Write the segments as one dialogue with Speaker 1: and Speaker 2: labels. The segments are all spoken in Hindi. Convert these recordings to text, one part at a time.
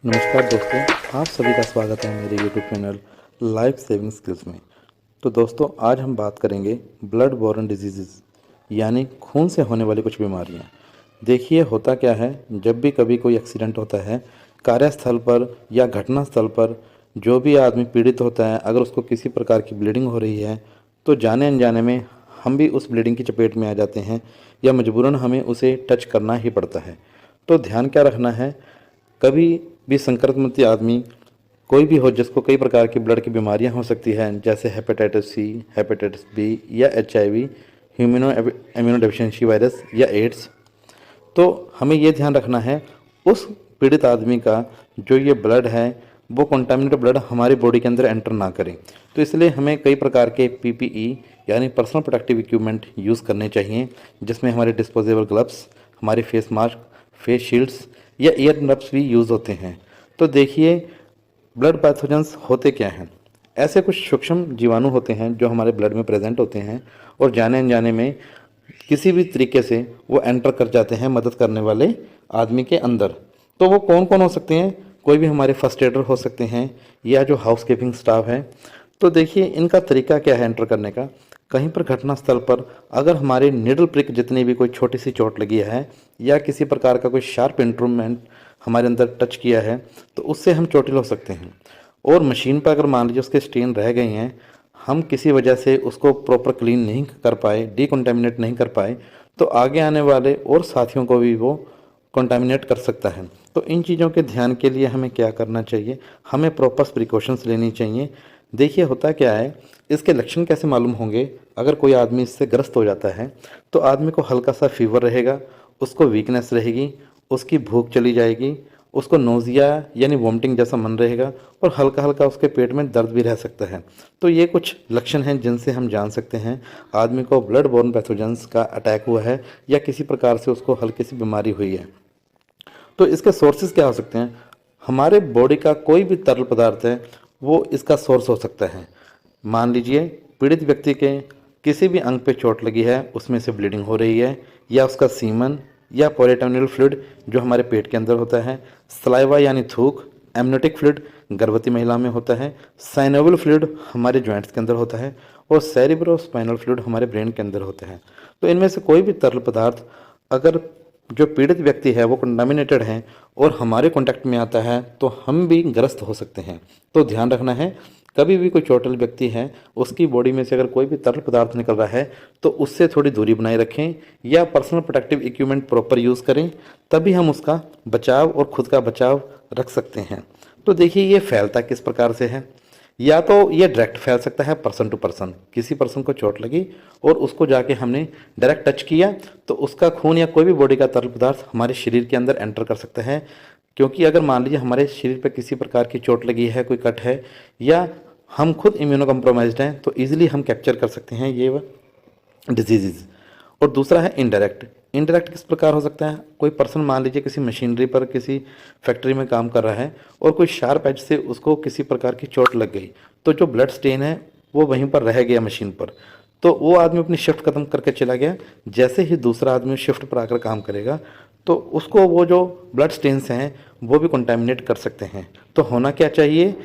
Speaker 1: नमस्कार दोस्तों, आप सभी का स्वागत है मेरे YouTube channel life saving skills में। तो दोस्तों, आज हम बात करेंगे ब्लड बॉर्न डिजीज़ यानी खून से होने वाली कुछ बीमारियां। देखिए, होता क्या है, जब भी कभी कोई एक्सीडेंट होता है कार्यस्थल पर या घटना स्थल पर, जो भी आदमी पीड़ित होता है, अगर उसको किसी प्रकार की ब्लीडिंग हो रही है तो जाने अनजाने में हम भी उस ब्लीडिंग की चपेट में आ जाते हैं या मजबूरन हमें उसे टच करना ही पड़ता है। तो ध्यान क्या रखना है, कभी भी संक्रमित आदमी कोई भी हो जिसको कई प्रकार की ब्लड की बीमारियां हो सकती हैं, जैसे हेपेटाइटिस सी, हेपेटाइटिस बी या HIV, ह्यूमनो इम्यूनोडेफिशिएंसी वायरस या एड्स, तो हमें ये ध्यान रखना है उस पीड़ित आदमी का जो ये ब्लड है वो कंटामिनेटेड ब्लड हमारी बॉडी के अंदर एंटर ना करे। तो इसलिए हमें कई प्रकार के PPE यानी पर्सनल प्रोटेक्टिव इक्विपमेंट यूज़ करने चाहिए, जिसमें हमारे डिस्पोजेबल ग्लव्स, हमारे फेस मास्क, फेस शील्ड्स या ईयर नब्स भी यूज़ होते हैं। तो देखिए, ब्लड पैथोजेंस होते क्या हैं। ऐसे कुछ सूक्ष्म जीवाणु होते हैं जो हमारे ब्लड में प्रेजेंट होते हैं और जाने अनजाने में किसी भी तरीके से वो एंटर कर जाते हैं मदद करने वाले आदमी के अंदर। तो वो कौन कौन हो सकते हैं, कोई भी हमारे फर्स्ट एडर हो सकते हैं या जो हाउस कीपिंग स्टाफ है। तो देखिए, इनका तरीका क्या है एंटर करने का। कहीं पर घटना स्थल पर अगर हमारे निडल प्रिक जितनी भी कोई छोटी सी चोट लगी है या किसी प्रकार का कोई शार्प इंस्ट्रूमेंट हमारे अंदर टच किया है तो उससे हम चोटिल हो सकते हैं। और मशीन पर अगर मान लीजिए उसके स्टेन रह गए हैं, हम किसी वजह से उसको प्रॉपर क्लीन नहीं कर पाए, डिकंटामिनेट नहीं कर पाए, तो आगे आने वाले और साथियों को भी वो कंटामिनेट कर सकता है। तो इन चीज़ों के ध्यान के लिए हमें क्या करना चाहिए, हमें प्रॉपर प्रिकॉशंस लेनी चाहिए। देखिए, होता क्या है, इसके लक्षण कैसे मालूम होंगे। अगर कोई आदमी इससे ग्रस्त हो जाता है तो आदमी को हल्का सा फीवर रहेगा, उसको वीकनेस रहेगी, उसकी भूख चली जाएगी, उसको नोज़िया यानी वॉमिटिंग जैसा मन रहेगा और हल्का हल्का उसके पेट में दर्द भी रह सकता है। तो ये कुछ लक्षण हैं जिनसे हम जान सकते हैं आदमी को ब्लड बॉर्न पैथोजेंस का अटैक हुआ है या किसी प्रकार से उसको हल्की सी बीमारी हुई है। तो इसके सोर्सेज क्या हो सकते हैं, हमारे बॉडी का कोई भी तरल पदार्थ है वो इसका सोर्स हो सकता है। मान लीजिए पीड़ित व्यक्ति के किसी भी अंग पे चोट लगी है, उसमें से ब्लीडिंग हो रही है, या उसका सीमन या पेरिटोनियल फ्लूइड जो हमारे पेट के अंदर होता है, सलाइवा यानी थूक, एमनियोटिक फ्लूइड गर्भवती महिला में होता है, साइनोवियल फ्लूइड हमारे जॉइंट्स के अंदर होता है और सेरिब्रोस्पाइनल फ्लूइड हमारे ब्रेन के अंदर होता है। तो इनमें से कोई भी तरल पदार्थ अगर जो पीड़ित व्यक्ति है वो कंटामिनेटेड है और हमारे कांटेक्ट में आता है तो हम भी ग्रस्त हो सकते हैं। तो ध्यान रखना है, कभी भी कोई चोटिल व्यक्ति है उसकी बॉडी में से अगर कोई भी तरल पदार्थ निकल रहा है तो उससे थोड़ी दूरी बनाए रखें या personal protective equipment proper use करें, तभी हम उसका बचाव और खुद का बचाव रख सकते हैं। तो देखिए, ये फैलता किस प्रकार से है, या तो ये डायरेक्ट फैल सकता है पर्सन टू पर्सन, किसी पर्सन को चोट लगी और उसको जाके हमने डायरेक्ट टच किया तो उसका खून या कोई भी बॉडी का तरल पदार्थ हमारे शरीर के अंदर एंटर कर सकता है। क्योंकि अगर मान लीजिए हमारे शरीर पर किसी प्रकार की चोट लगी है, कोई कट है या हम खुद इम्यूनो कम्प्रोमाइज्ड हैं, तो ईजिली हम कैप्चर कर सकते हैं ये डिजीज़। और दूसरा है इनडायरेक्ट। इनडायरेक्ट किस प्रकार हो सकता है, कोई पर्सन मान लीजिए किसी मशीनरी पर किसी फैक्ट्री में काम कर रहा है और कोई शार्प एज से उसको किसी प्रकार की चोट लग गई, तो जो ब्लड स्टेन है वो वहीं पर रह गया मशीन पर, तो वो आदमी अपनी शिफ्ट खत्म करके चला गया। जैसे ही दूसरा आदमी शिफ्ट पर आकर काम करेगा तो उसको वो जो ब्लड स्टेन्स हैं वो भी कंटामिनेट कर सकते हैं। तो होना क्या चाहिए,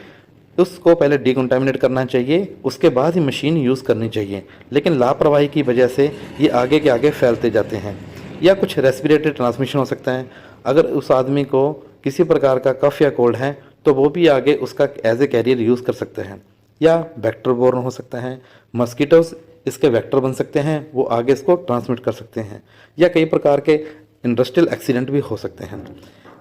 Speaker 1: उसको पहले डिकंटामिनेट करना चाहिए, उसके बाद ही मशीन यूज़ करनी चाहिए। लेकिन लापरवाही की वजह से ये आगे के आगे फैलते जाते हैं। या कुछ रेस्पिरेटरी ट्रांसमिशन हो सकता है, अगर उस आदमी को किसी प्रकार का कफ या कोल्ड है तो वो भी आगे उसका एज ए कैरियर यूज़ कर सकते हैं। या वेक्टर बोर्न हो सकता है, मस्कीटोज इसके वेक्टर बन सकते हैं, वो आगे इसको ट्रांसमिट कर सकते हैं। या कई प्रकार के इंडस्ट्रियल एक्सीडेंट भी हो सकते हैं।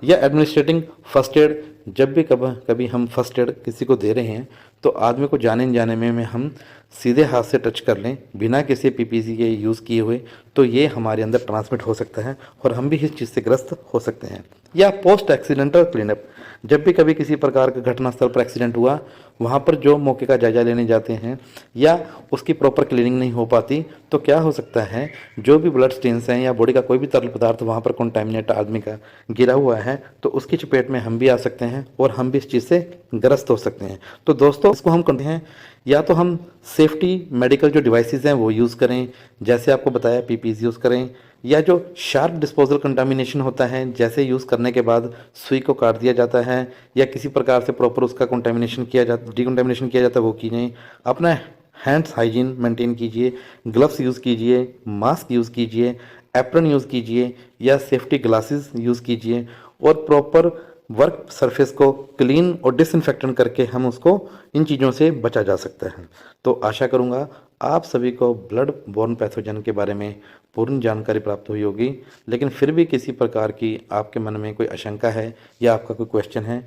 Speaker 1: या एडमिनिस्ट्रेटिंग फर्स्ट एड, जब भी कभी हम फर्स्ट एड किसी को दे रहे हैं तो आदमी को जाने अनजाने में हम सीधे हाथ से टच कर लें बिना किसी PPC के यूज़ किए हुए, तो ये हमारे अंदर ट्रांसमिट हो सकता है और हम भी इस चीज़ से ग्रस्त हो सकते हैं। या पोस्ट एक्सीडेंटल क्लीनअप, जब भी कभी किसी प्रकार का घटनास्थल पर एक्सीडेंट हुआ, वहाँ पर जो मौके का जायजा लेने जाते हैं या उसकी प्रॉपर क्लीनिंग नहीं हो पाती, तो क्या हो सकता है, जो भी ब्लड स्टेन्स हैं या बॉडी का कोई भी तरल पदार्थ वहाँ पर कंटामिनेट आदमी का गिरा हुआ है तो उसकी चपेट में हम भी आ सकते हैं और हम भी इस चीज़ से ग्रस्त हो सकते हैं। तो दोस्तों, इसको हम करते हैं, या तो हम सेफ्टी मेडिकल जो डिवाइसेस हैं वो यूज़ करें, जैसे आपको बताया PPE यूज़ करें, या जो शार्प डिस्पोजल कंटामिनेशन होता है, जैसे यूज़ करने के बाद सुई को काट दिया जाता है या किसी प्रकार से प्रॉपर उसका कंटामिनेशन किया जाता, डिकंटामिनेशन किया जाता है, वो कीजिए। अपना हैंड्स हाइजीन मेंटेन कीजिए, ग्लव्स यूज़ कीजिए, मास्क यूज़ कीजिए, एप्रन यूज़ कीजिए या सेफ्टी ग्लासेस यूज़ कीजिए और प्रॉपर वर्क सरफेस को क्लीन और डिसइंफेक्टेंट करके हम उसको इन चीज़ों से बचा जा सकता है। तो आशा करूँगा आप सभी को ब्लड बॉर्न पैथोजन के बारे में पूर्ण जानकारी प्राप्त हुई होगी। लेकिन फिर भी किसी प्रकार की आपके मन में कोई आशंका है या आपका कोई क्वेश्चन है